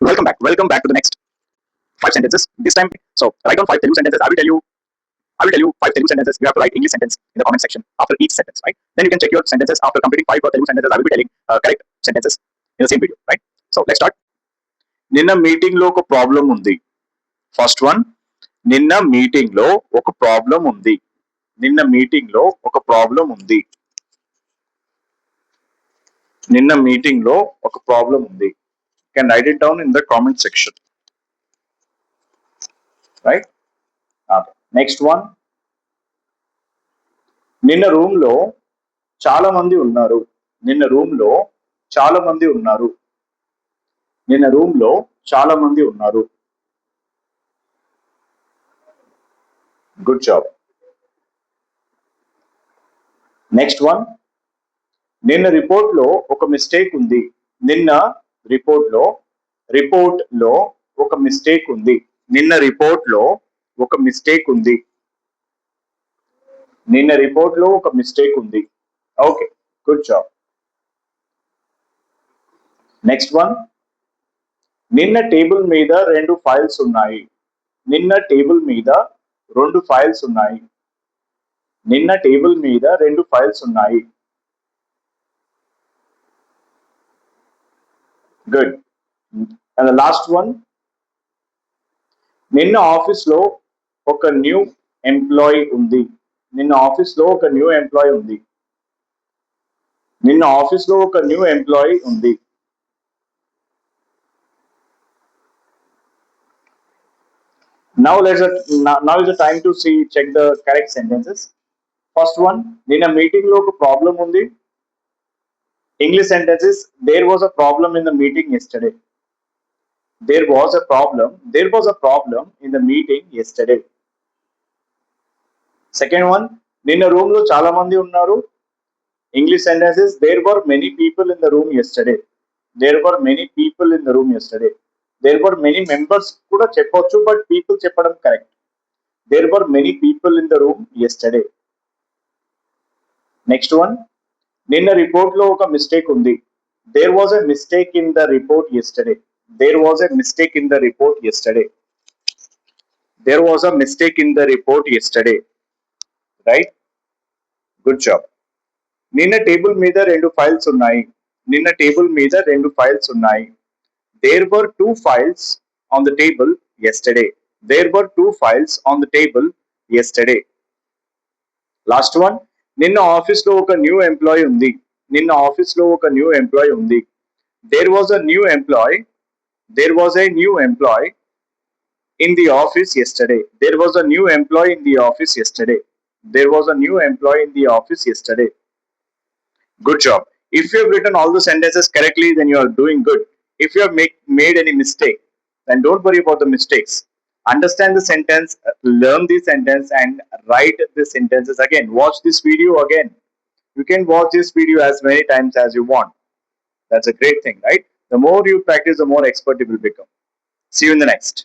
Welcome back to the next five sentences. This time, so write down five Telugu sentences. I will tell you five Telugu sentences. You have to write English sentence in the comment section after each sentence, right? Then you can check your sentences after completing five Telugu sentences. I will be telling correct sentences in the same video, right? So let's start. నిన్న meeting లో ఒక problem ఉంది. First one, నిన్న meeting లో ఒక problem ఉంది. నిన్న meeting లో ఒక ప్రాబ్లం ఉంది. నిన్న మీటింగ్ లో ఒక ప్రాబ్లం ఉంది. Can write it down in the comment section, right? Next one, నిన్న రూమ్ లో చాలా మంది ఉన్నారు. నిన్న రూమ్ లో చాలా మంది ఉన్నారు. నిన్న రూమ్ లో చాలా మంది ఉన్నారు. Good job. నెక్స్ట్ వన్, నిన్న రిపోర్ట్ లో ఒక మిస్టేక్ ఉంది. నిన్న రిపోర్ట్ లో ఒక మిస్టేక్ ఉంది. నిన్న రిపోర్ట్ లో ఒక మిస్టేక్ ఉంది. నిన్న రిపోర్ట్ లో ఒక మిస్టేక్ ఉంది. Okay, good job. Next one, నిన్న టేబుల్ మీద రెండు ఫైల్స్ ఉన్నాయి. నిన్న టేబుల్ మీద రెండు ఫైల్స్ ఉన్నాయి. నిన్న టేబుల్ మీద రెండు ఫైల్స్ ఉన్నాయి. Good. And the last one, నిన్న ఆఫీస్ లో ఒక న్యూ ఎంప్లాయీ ఉంది. నిన్న ఆఫీస్ లో ఒక న్యూ ఎంప్లాయీ ఉంది. నిన్న ఆఫీస్ లో ఒక న్యూ ఎంప్లాయీ ఉంది. Now now is the time to check the correct sentences. First one, నిన్న మీటింగ్ లో ఒక ప్రాబ్లం ఉంది. English sentences, there was a problem in the meeting yesterday. There was a problem in the meeting yesterday. Second one, నిన్న room లో చాలా మంది ఉన్నారు. English sentences, there were many people in the room yesterday. There were many people in the room yesterday. There were many members కూడా చెప్పొచ్చు, but people చెప్పడం correct. There were many people in the room yesterday. Next one, నిన్న report లో ఒక mistake ఉంది. There was a mistake in the report yesterday. There was a mistake in the report yesterday. There was a mistake in the report yesterday. Right? Good job. నిన్న table మీద రెండు files ఉన్నాయి. నిన్న table మీద రెండు files ఉన్నాయి. There were two files on the table yesterday. There were two files on the table yesterday. Last one, నిన్న office లో ఒక న్యూ ఎంప్లాయీ ఉంది. నిన్న ఆఫీస్ లో ఒక న్యూ ఎంప్లాయీ ఉంది. There was a new employee. There was a new employee in the office yesterday. There was a new employee in the office yesterday. There was a new employee in the office yesterday. Good job. If you have written all the sentences correctly, then you are doing good. If you have made any mistake, then don't worry about the mistakes. Understand the sentence, learn the sentence, and write the sentences again. Watch this video again. You can watch this video as many times as you want. That's a great thing, right? The more you practice, the more expert you will become. See you in the next.